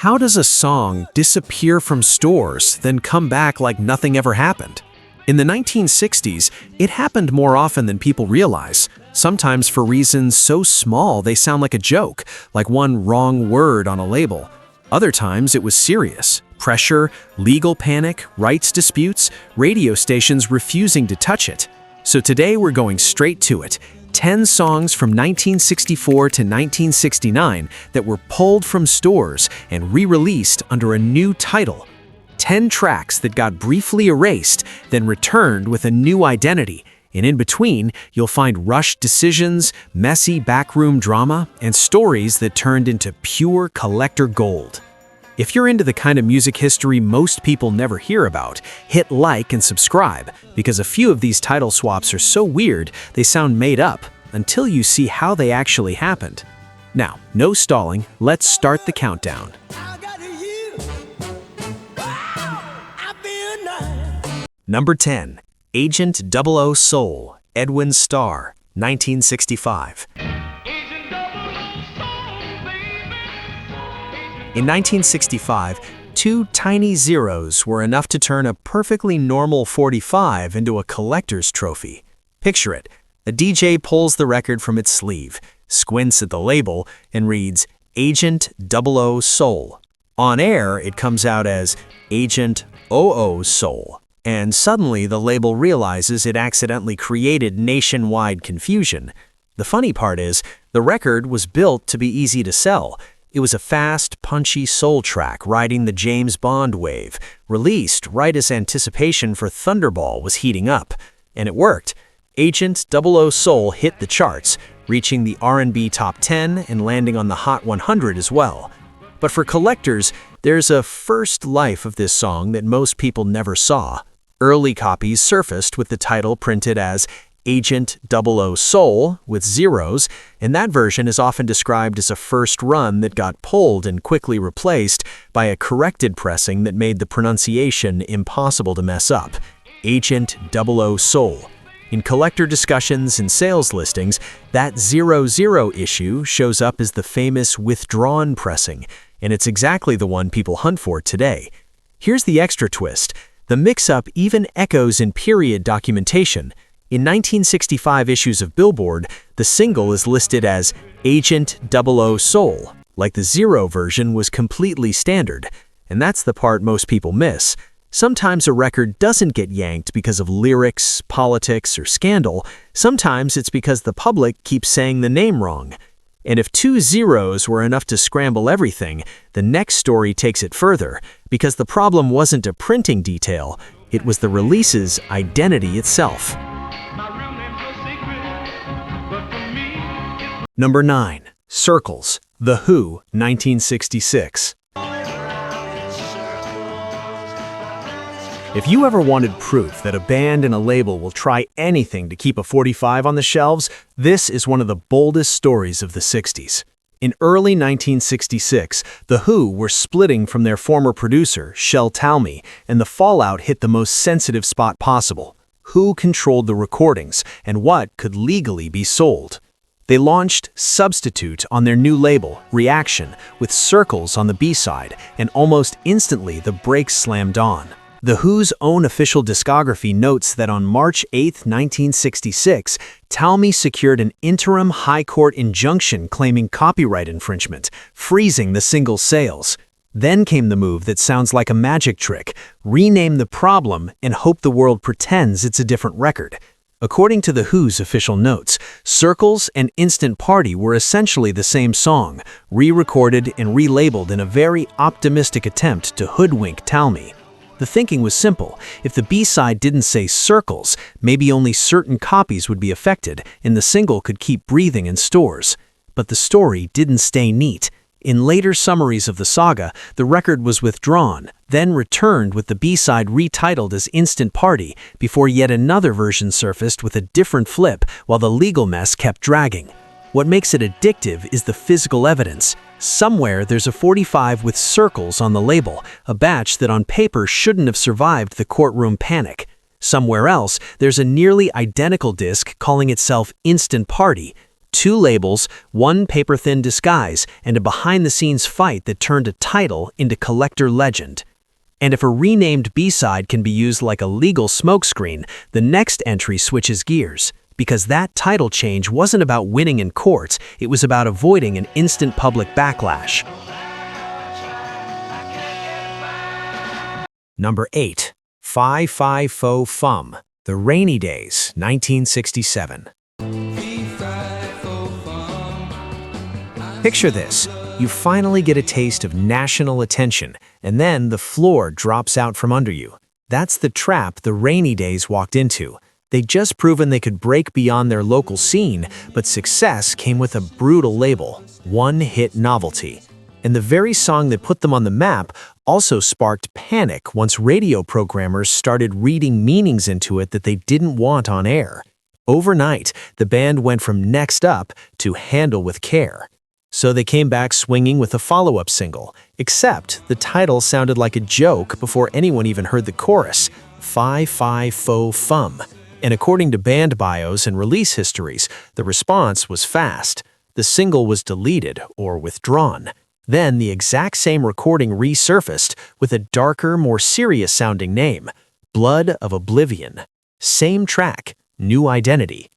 How does a song disappear from stores, then come back like nothing ever happened? In the 1960s, it happened more often than people realize, sometimes for reasons so small they sound like a joke, like one wrong word on a label. Other times it was serious. Pressure, legal panic, rights disputes, radio stations refusing to touch it. So today we're going straight to it. 10 songs from 1964 to 1969 that were pulled from stores and re-released under a new title. 10 tracks that got briefly erased, then returned with a new identity. And in between, you'll find rushed decisions, messy backroom drama, and stories that turned into pure collector gold. If you're into the kind of music history most people never hear about, hit like and subscribe, because a few of these title swaps are so weird they sound made up until you see how they actually happened. Now, no stalling, let's start the countdown. Number 10. Agent 00 Soul, Edwin Starr, 1965. In 1965, two tiny zeros were enough to turn a perfectly normal 45 into a collector's trophy. Picture it. A DJ pulls the record from its sleeve, squints at the label, and reads, Agent 00 Soul. On air, it comes out as Agent 00 Soul. And suddenly the label realizes it accidentally created nationwide confusion. The funny part is, the record was built to be easy to sell. It was a fast, punchy soul track riding the James Bond wave, released right as anticipation for Thunderball was heating up. And it worked. Agent 00 Soul hit the charts, reaching the R&B top 10 and landing on the Hot 100 as well. But for collectors, there's a first life of this song that most people never saw. Early copies surfaced with the title printed as Agent 00 Soul with zeros, and that version is often described as a first run that got pulled and quickly replaced by a corrected pressing that made the pronunciation impossible to mess up. Agent 00 Soul. In collector discussions and sales listings, that 00 issue shows up as the famous withdrawn pressing, and it's exactly the one people hunt for today. Here's the extra twist. The mix-up even echoes in period documentation. In 1965 issues of Billboard, the single is listed as Agent 00 Soul, like the zero version was completely standard. And that's the part most people miss. Sometimes a record doesn't get yanked because of lyrics, politics, or scandal. Sometimes it's because the public keeps saying the name wrong. And if 2 zeros were enough to scramble everything, the next story takes it further, because the problem wasn't a printing detail, it was the release's identity itself. Number 9. Circles, The Who, 1966. If you ever wanted proof that a band and a label will try anything to keep a 45 on the shelves, this is one of the boldest stories of the 60s. In early 1966, The Who were splitting from their former producer, Shel Talmy, and the fallout hit the most sensitive spot possible. Who controlled the recordings, and what could legally be sold? They launched Substitute on their new label, Reaction, with Circles on the B-side, and almost instantly the brakes slammed on. The Who's own official discography notes that on March 8, 1966, Talmy secured an interim high court injunction claiming copyright infringement, freezing the single's sales. Then came the move that sounds like a magic trick: rename the problem and hope the world pretends it's a different record. According to The Who's official notes, Circles and Instant Party were essentially the same song, re-recorded and relabeled in a very optimistic attempt to hoodwink Talmy. The thinking was simple. If the B-side didn't say Circles, maybe only certain copies would be affected, and the single could keep breathing in stores. But the story didn't stay neat. In later summaries of the saga, the record was withdrawn, then returned with the B-side retitled as Instant Party, before yet another version surfaced with a different flip while the legal mess kept dragging. What makes it addictive is the physical evidence. Somewhere there's a 45 with Circles on the label, a batch that on paper shouldn't have survived the courtroom panic. Somewhere else, there's a nearly identical disc calling itself Instant Party. 2 labels, 1 paper-thin disguise, and a behind-the-scenes fight that turned a title into collector legend. And if a renamed B-side can be used like a legal smokescreen, the next entry switches gears. Because that title change wasn't about winning in courts, it was about avoiding an instant public backlash. Number 8. Fi Fo Fum, The Rainy Daze, 1967. Picture this. You finally get a taste of national attention, and then the floor drops out from under you. That's the trap the Rainy Daze walked into. They'd just proven they could break beyond their local scene, but success came with a brutal label, one-hit novelty. And the very song that put them on the map also sparked panic once radio programmers started reading meanings into it that they didn't want on air. Overnight, the band went from Next Up to Handle with Care. So they came back swinging with a follow-up single, except the title sounded like a joke before anyone even heard the chorus, Fi Fo Fum. And according to band bios and release histories, the response was fast. The single was deleted or withdrawn. Then the exact same recording resurfaced with a darker, more serious-sounding name, Blood of Oblivion. Same track, new identity.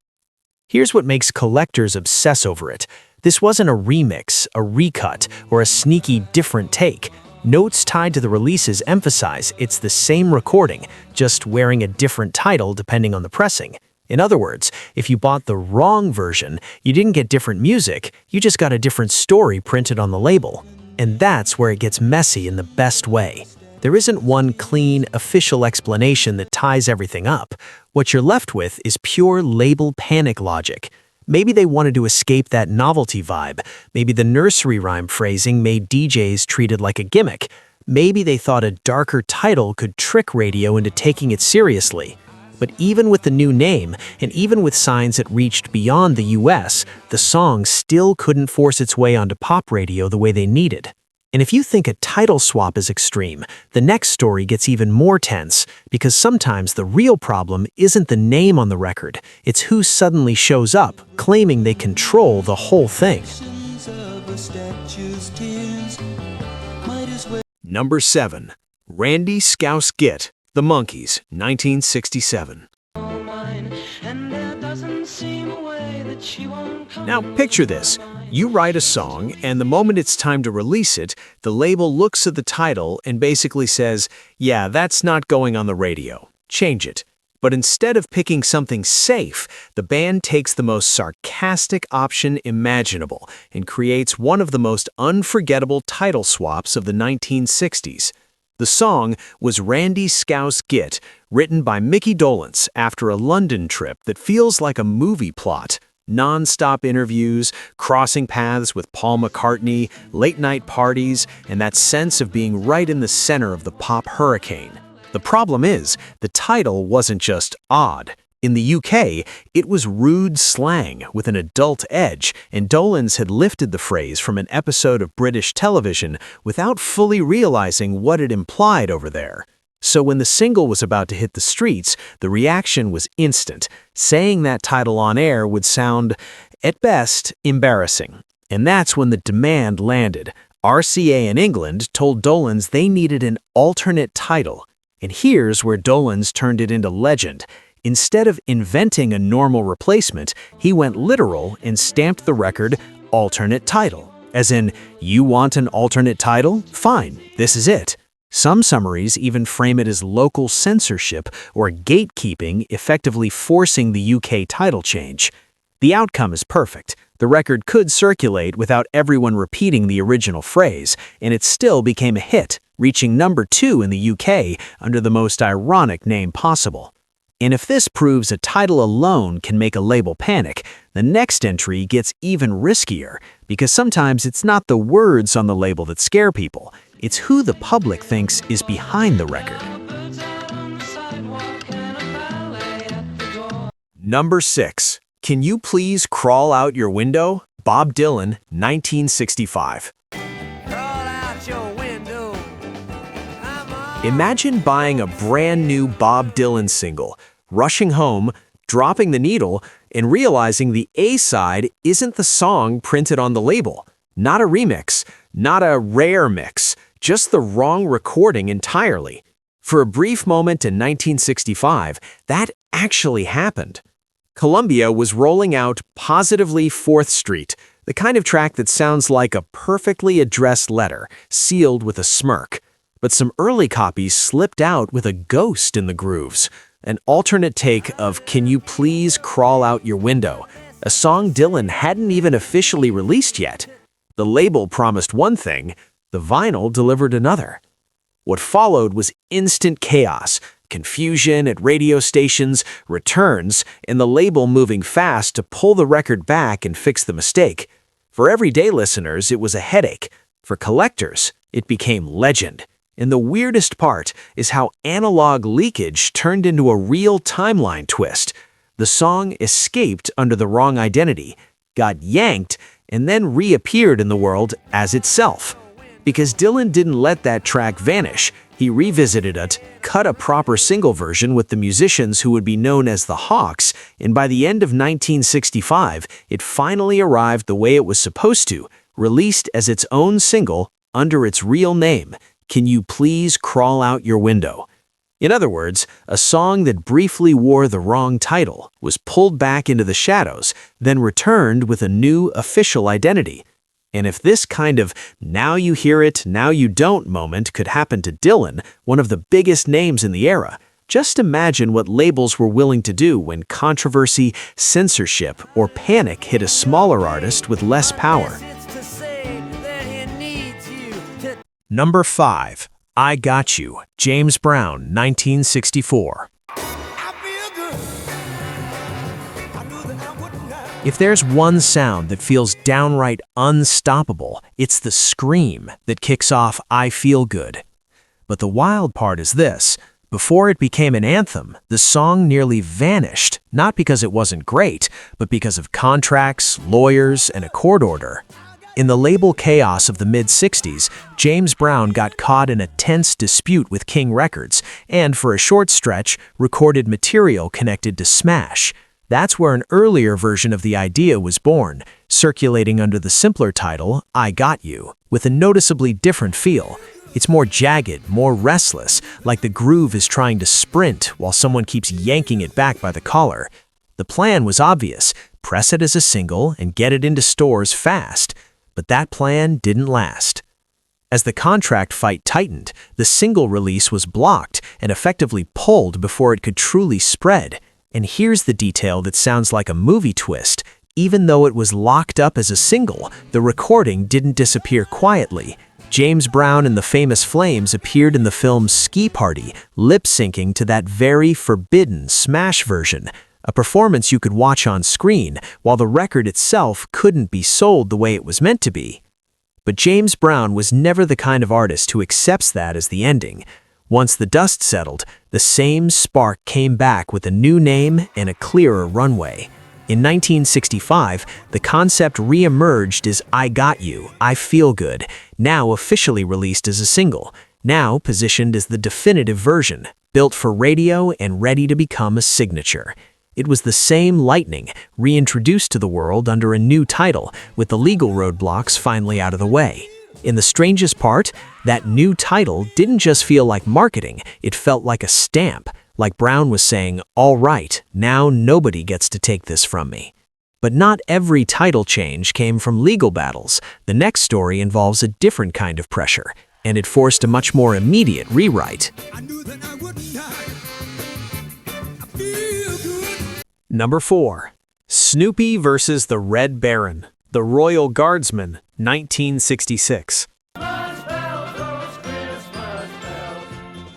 Here's what makes collectors obsess over it. This wasn't a remix, a recut, or a sneaky different take. Notes tied to the releases emphasize it's the same recording, just wearing a different title depending on the pressing. In other words, if you bought the wrong version, you didn't get different music, you just got a different story printed on the label. And that's where it gets messy in the best way. There isn't one clean, official explanation that ties everything up. What you're left with is pure label panic logic. Maybe they wanted to escape that novelty vibe. Maybe the nursery rhyme phrasing made DJs treat it like a gimmick. Maybe they thought a darker title could trick radio into taking it seriously. But even with the new name, and even with signs that reached beyond the US, the song still couldn't force its way onto pop radio the way they needed. And if you think a title swap is extreme, the next story gets even more tense, because sometimes the real problem isn't the name on the record, it's who suddenly shows up, claiming they control the whole thing. Number 7. Randy Scouse Git, The Monkees, 1967. Now picture this. You write a song, and the moment it's time to release it, the label looks at the title and basically says, yeah, that's not going on the radio. Change it. But instead of picking something safe, the band takes the most sarcastic option imaginable and creates one of the most unforgettable title swaps of the 1960s. The song was Randy Scouse Git, written by Mickey Dolenz after a London trip that feels like a movie plot. Non-stop interviews, crossing paths with Paul McCartney, late-night parties, and that sense of being right in the center of the pop hurricane. The problem is, the title wasn't just odd. In the UK, it was rude slang with an adult edge, and Dolenz had lifted the phrase from an episode of British television without fully realizing what it implied over there. So when the single was about to hit the streets, the reaction was instant. Saying that title on air would sound, at best, embarrassing. And that's when the demand landed. RCA in England told Dolenz they needed an alternate title. And here's where Dolenz turned it into legend. Instead of inventing a normal replacement, he went literal and stamped the record alternate title. As in, you want an alternate title? Fine, this is it. Some summaries even frame it as local censorship or gatekeeping, effectively forcing the UK title change. The outcome is perfect. The record could circulate without everyone repeating the original phrase, and it still became a hit, reaching number 2 in the UK under the most ironic name possible. And if this proves a title alone can make a label panic, the next entry gets even riskier, because sometimes it's not the words on the label that scare people, it's who the public thinks is behind the record. Number 6. Can You Please Crawl Out Your Window? Bob Dylan, 1965. Imagine buying a brand new Bob Dylan single, rushing home, dropping the needle, and realizing the A-side isn't the song printed on the label. Not a remix, not a rare mix, just the wrong recording entirely. For a brief moment in 1965, that actually happened. Columbia was rolling out Positively 4th Street, the kind of track that sounds like a perfectly addressed letter, sealed with a smirk. But some early copies slipped out with a ghost in the grooves, an alternate take of Can You Please Crawl Out Your Window, a song Dylan hadn't even officially released yet. The label promised one thing, the vinyl delivered another. What followed was instant chaos, confusion at radio stations, returns, and the label moving fast to pull the record back and fix the mistake. For everyday listeners, it was a headache. For collectors, it became legend. And the weirdest part is how analog leakage turned into a real timeline twist. The song escaped under the wrong identity, got yanked, and then reappeared in the world as itself. Because Dylan didn't let that track vanish, he revisited it, cut a proper single version with the musicians who would be known as the Hawks, and by the end of 1965, it finally arrived the way it was supposed to, released as its own single under its real name, Can You Please Crawl Out Your Window? In other words, a song that briefly wore the wrong title, was pulled back into the shadows, then returned with a new official identity. And if this kind of now you hear it, now you don't moment could happen to Dylan, one of the biggest names in the era, just imagine what labels were willing to do when controversy, censorship, or panic hit a smaller artist with less power. Number 5. I Got You, James Brown, 1964. If there's one sound that feels downright unstoppable, it's the scream that kicks off I Feel Good. But the wild part is this. Before it became an anthem, the song nearly vanished, not because it wasn't great, but because of contracts, lawyers, and a court order. In the label chaos of the mid-60s, James Brown got caught in a tense dispute with King Records and, for a short stretch, recorded material connected to Smash. That's where an earlier version of the idea was born, circulating under the simpler title, I Got You, with a noticeably different feel. It's more jagged, more restless, like the groove is trying to sprint while someone keeps yanking it back by the collar. The plan was obvious, press it as a single and get it into stores fast. But that plan didn't last. As the contract fight tightened, the single release was blocked and effectively pulled before it could truly spread. And here's the detail that sounds like a movie twist. Even though it was locked up as a single, the recording didn't disappear quietly. James Brown and the Famous Flames appeared in the film Ski Party, lip-syncing to that very forbidden Smash version, a performance you could watch on screen, while the record itself couldn't be sold the way it was meant to be. But James Brown was never the kind of artist who accepts that as the ending. Once the dust settled, the same spark came back with a new name and a clearer runway. In 1965, the concept re-emerged as I Got You, I Feel Good, now officially released as a single, now positioned as the definitive version, built for radio and ready to become a signature. It was the same lightning, reintroduced to the world under a new title, with the legal roadblocks finally out of the way. In the strangest part, that new title didn't just feel like marketing, it felt like a stamp, like Brown was saying, all right, now nobody gets to take this from me. But not every title change came from legal battles. The next story involves a different kind of pressure, and it forced a much more immediate rewrite. Number 4. Snoopy versus the Red Baron, the Royal Guardsman, 1966.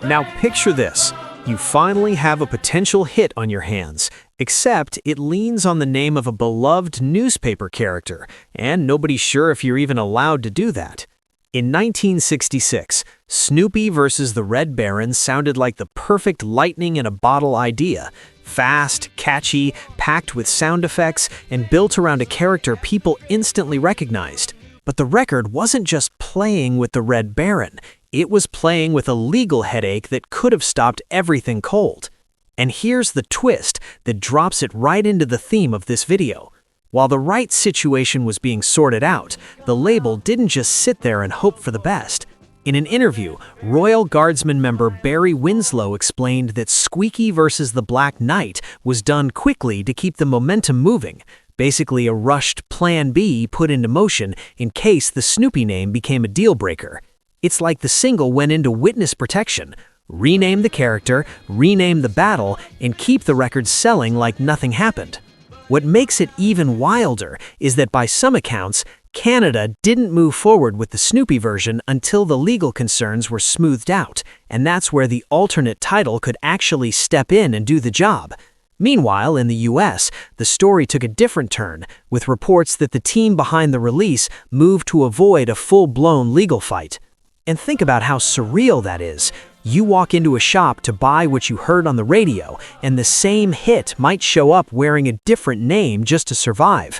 Now picture this. You finally have a potential hit on your hands, except it leans on the name of a beloved newspaper character, and nobody's sure if you're even allowed to do that. In 1966, Snoopy versus the Red Baron sounded like the perfect lightning-in-a-bottle idea. Fast, catchy, packed with sound effects, and built around a character people instantly recognized. But the record wasn't just playing with the Red Baron. It was playing with a legal headache that could have stopped everything cold. And here's the twist that drops it right into the theme of this video. While the right situation was being sorted out, the label didn't just sit there and hope for the best. In an interview, Royal Guardsman member Barry Winslow explained that Squeaky vs. the Black Knight was done quickly to keep the momentum moving, basically a rushed Plan B put into motion in case the Snoopy name became a deal-breaker. It's like the single went into witness protection. Rename the character, rename the battle, and keep the record selling like nothing happened. What makes it even wilder is that by some accounts, Canada didn't move forward with the Snoopy version until the legal concerns were smoothed out, and that's where the alternate title could actually step in and do the job. Meanwhile, in the US, the story took a different turn, with reports that the team behind the release moved to avoid a full-blown legal fight. And think about how surreal that is. You walk into a shop to buy what you heard on the radio, and the same hit might show up wearing a different name just to survive.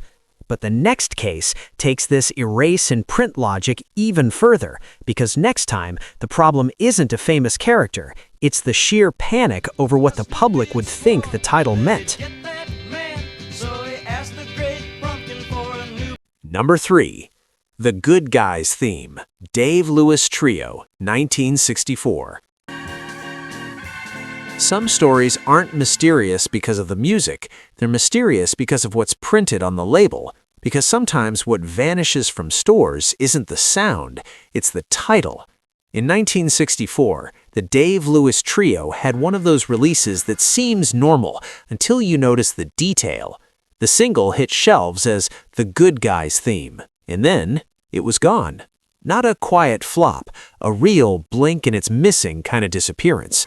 But the next case takes this erase and print logic even further, because next time, the problem isn't a famous character, it's the sheer panic over what the public would think the title meant. Number 3. The Good Guys Theme, Dave Lewis Trio, 1964. Some stories aren't mysterious because of the music, they're mysterious because of what's printed on the label. Because sometimes what vanishes from stores isn't the sound, it's the title. In 1964, the Dave Lewis Trio had one of those releases that seems normal until you notice the detail. The single hit shelves as the Good Guys Theme, and then it was gone. Not a quiet flop, a real blink and it's missing kind of disappearance.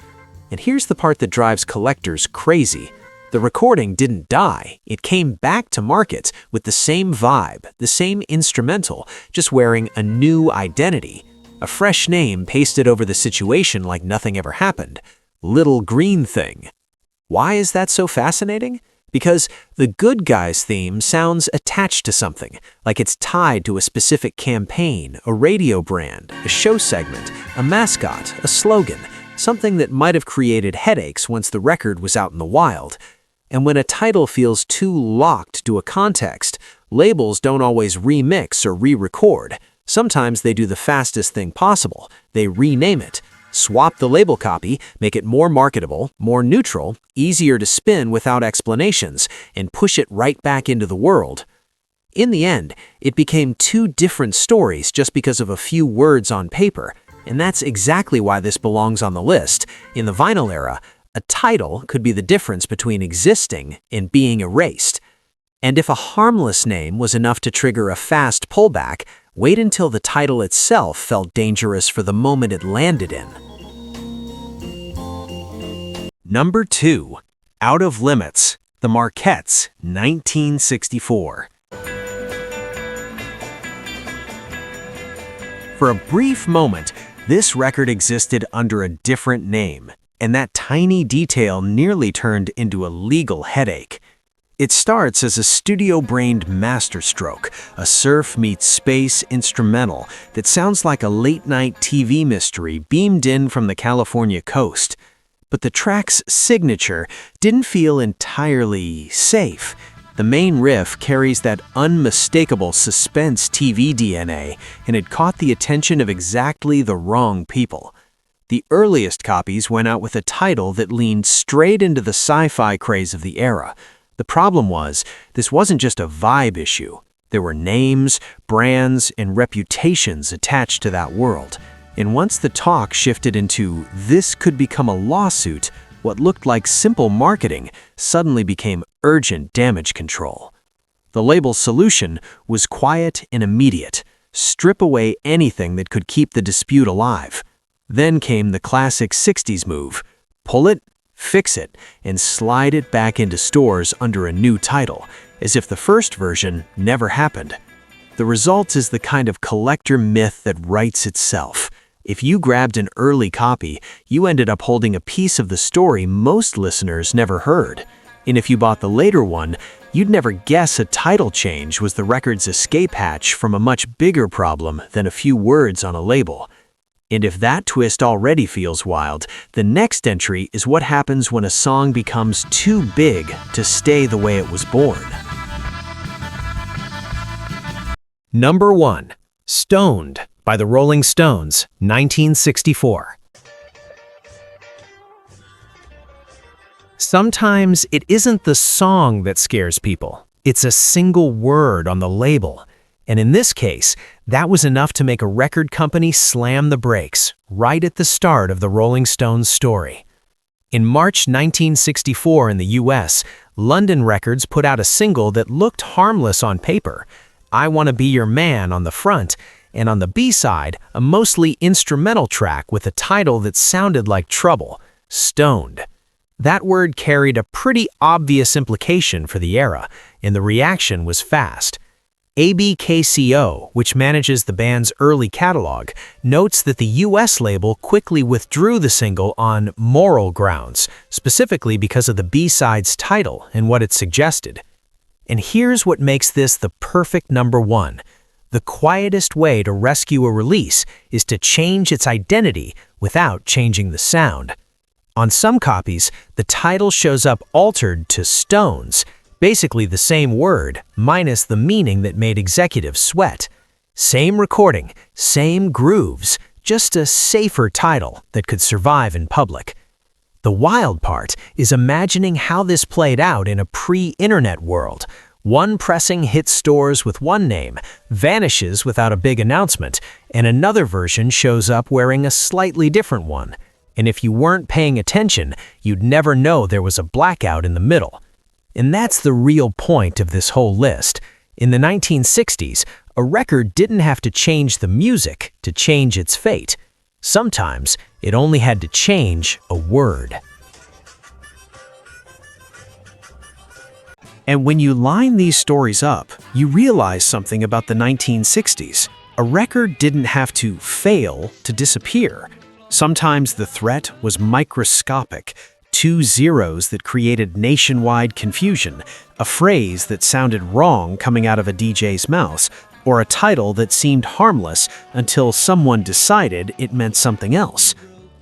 And here's the part that drives collectors crazy. The recording didn't die, it came back to market with the same vibe, the same instrumental, just wearing a new identity. A fresh name pasted over the situation like nothing ever happened. Little Green Thing. Why is that so fascinating? Because the Good Guys theme sounds attached to something, like it's tied to a specific campaign, a radio brand, a show segment, a mascot, a slogan, something that might have created headaches once the record was out in the wild. And when a title feels too locked to a context, labels don't always remix or re-record. Sometimes they do the fastest thing possible. They rename it. Swap the label copy, make it more marketable, more neutral, easier to spin without explanations, and push it right back into the world. In the end, it became two different stories just because of a few words on paper, and that's exactly why this belongs on the list. In the vinyl era, a title could be the difference between existing and being erased. And if a harmless name was enough to trigger a fast pullback, wait until the title itself felt dangerous for the moment it landed in. Number 2. Out of Limits, The Marquettes, 1964. For a brief moment, this record existed under a different name, and that tiny detail nearly turned into a legal headache. It starts as a studio-brained masterstroke, a surf meets space instrumental that sounds like a late-night TV mystery beamed in from the California coast. But the track's signature didn't feel entirely safe. The main riff carries that unmistakable suspense TV DNA, and it caught the attention of exactly the wrong people. The earliest copies went out with a title that leaned straight into the sci-fi craze of the era. The problem was, this wasn't just a vibe issue. There were names, brands, and reputations attached to that world. And once the talk shifted into this could become a lawsuit, what looked like simple marketing suddenly became urgent damage control. The label's solution was quiet and immediate. Strip away anything that could keep the dispute alive. Then came the classic 60s move. Pull it, fix it, and slide it back into stores under a new title, as if the first version never happened. The result is the kind of collector myth that writes itself. If you grabbed an early copy, you ended up holding a piece of the story most listeners never heard. And if you bought the later one, you'd never guess a title change was the record's escape hatch from a much bigger problem than a few words on a label. And if that twist already feels wild, the next entry is what happens when a song becomes too big to stay the way it was born. Number 1. Stoned by the Rolling Stones, 1964. Sometimes it isn't the song that scares people. It's a single word on the label. And in this case, that was enough to make a record company slam the brakes right at the start of the Rolling Stones story. In March 1964 in the US, London Records put out a single that looked harmless on paper, I Wanna Be Your Man on the front, and on the B-side, a mostly instrumental track with a title that sounded like trouble, Stoned. That word carried a pretty obvious implication for the era, and the reaction was fast. ABKCO, which manages the band's early catalog, notes that the US label quickly withdrew the single on moral grounds, specifically because of the B-side's title and what it suggested. And here's what makes this the perfect number 1. The quietest way to rescue a release is to change its identity without changing the sound. On some copies, the title shows up altered to Stones, basically the same word, minus the meaning that made executives sweat. Same recording, same grooves, just a safer title that could survive in public. The wild part is imagining how this played out in a pre-internet world. One pressing hits stores with one name, vanishes without a big announcement, and another version shows up wearing a slightly different one. And if you weren't paying attention, you'd never know there was a blackout in the middle. And that's the real point of this whole list. In the 1960s, a record didn't have to change the music to change its fate. Sometimes it only had to change a word. And when you line these stories up, you realize something about the 1960s. A record didn't have to fail to disappear. Sometimes the threat was microscopic. 2 zeros that created nationwide confusion, a phrase that sounded wrong coming out of a DJ's mouth, or a title that seemed harmless until someone decided it meant something else.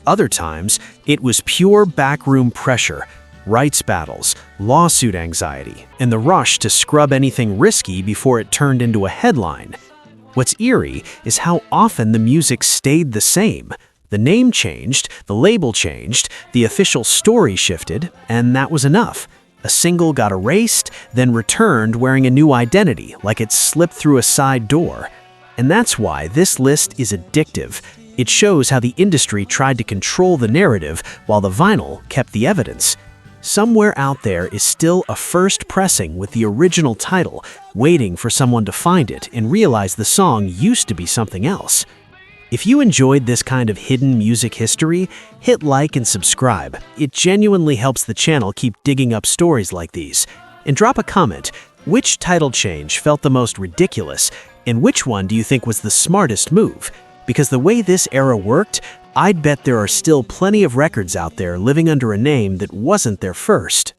Other times, it was pure backroom pressure, rights battles, lawsuit anxiety, and the rush to scrub anything risky before it turned into a headline. What's eerie is how often the music stayed the same. The name changed, the label changed, the official story shifted, and that was enough. A single got erased, then returned wearing a new identity, like it slipped through a side door. And that's why this list is addictive. It shows how the industry tried to control the narrative while the vinyl kept the evidence. Somewhere out there is still a first pressing with the original title, waiting for someone to find it and realize the song used to be something else. If you enjoyed this kind of hidden music history, hit like and subscribe. It genuinely helps the channel keep digging up stories like these. And drop a comment. Which title change felt the most ridiculous, and which one do you think was the smartest move? Because the way this era worked, I'd bet there are still plenty of records out there living under a name that wasn't their first.